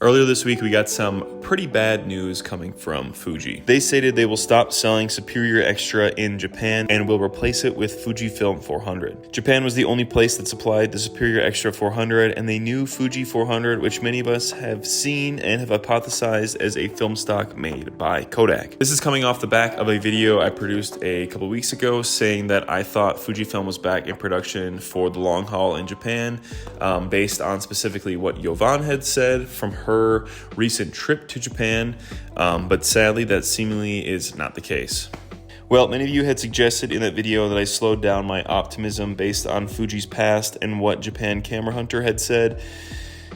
Earlier this week, we got some pretty bad news coming from Fuji. They stated they will stop selling Superia Extra in Japan and will replace it with FujiFilm 400. Japan was the only place that supplied the Superia Extra 400 and the new Fuji 400, which many of us have seen and have hypothesized as a film stock made by Kodak. This is coming off the back of a video I produced a couple weeks ago saying that I thought Fujifilm was back in production for the long haul in Japan, based on specifically what Vuhlandes had said from her recent trip to Japan, but sadly that seemingly is not the case. Well, many of you had suggested in that video that I slowed down my optimism based on Fuji's past and what Japan Camera Hunter had said.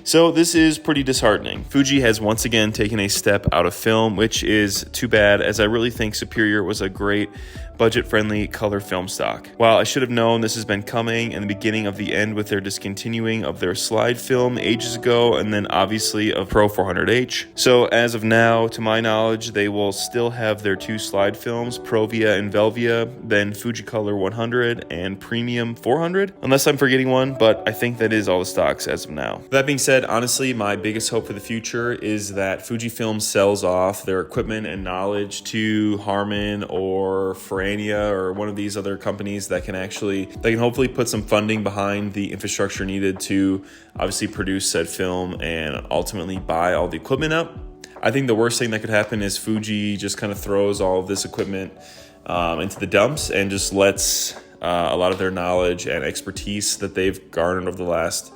So this is pretty disheartening. Fuji has once again taken a step out of film, which is too bad, as I really think Superia was a great budget-friendly color film stock. While I should have known this has been coming and the beginning of the end with their discontinuing of their slide film ages ago, and then obviously of Pro 400H. So as of now, to my knowledge, they will still have their two slide films, Provia and Velvia, then Fujicolor 100 and Premium 400, unless I'm forgetting one, but I think that is all the stocks as of now. That being said, honestly, my biggest hope for the future is that Fujifilm sells off their equipment and knowledge to Harman or Frania or one of these other companies that can hopefully put some funding behind the infrastructure needed to obviously produce said film and ultimately buy all the equipment up. I think the worst thing that could happen is Fuji just kind of throws all of this equipment into the dumps and just lets a lot of their knowledge and expertise that they've garnered over the last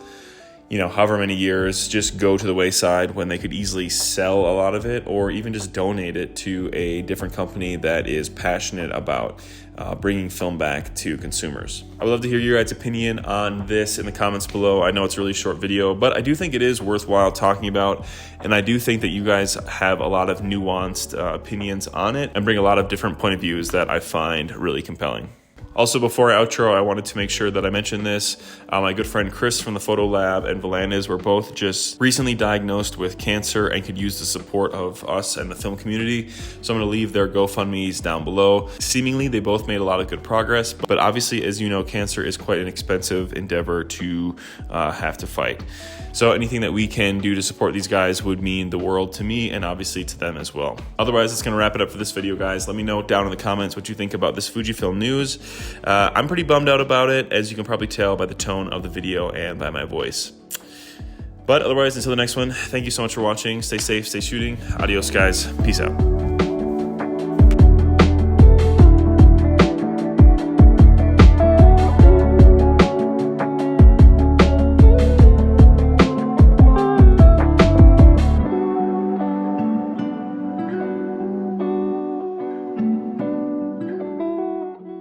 however many years just go to the wayside when they could easily sell a lot of it or even just donate it to a different company that is passionate about bringing film back to consumers. I would love to hear your guys' opinion on this in the comments below. I know it's a really short video, but I do think it is worthwhile talking about, and I do think that you guys have a lot of nuanced opinions on it and bring a lot of different point of views that I find really compelling. Also, before I outro, I wanted to make sure that I mentioned this. My good friend Chris from ThePhotoDept and Vuhlandes were both just recently diagnosed with cancer and could use the support of us and the film community. So I'm going to leave their GoFundMes down below. Seemingly, they both made a lot of good progress, but obviously, as you know, cancer is quite an expensive endeavor to have to fight. So anything that we can do to support these guys would mean the world to me and obviously to them as well. Otherwise, it's going to wrap it up for this video, guys. Let me know down in the comments what you think about this Fujifilm news. I'm pretty bummed out about it, as you can probably tell by the tone of the video and by my voice. But otherwise, until the next one, thank you so much for watching. Stay safe, stay shooting. Adios, guys. Peace out.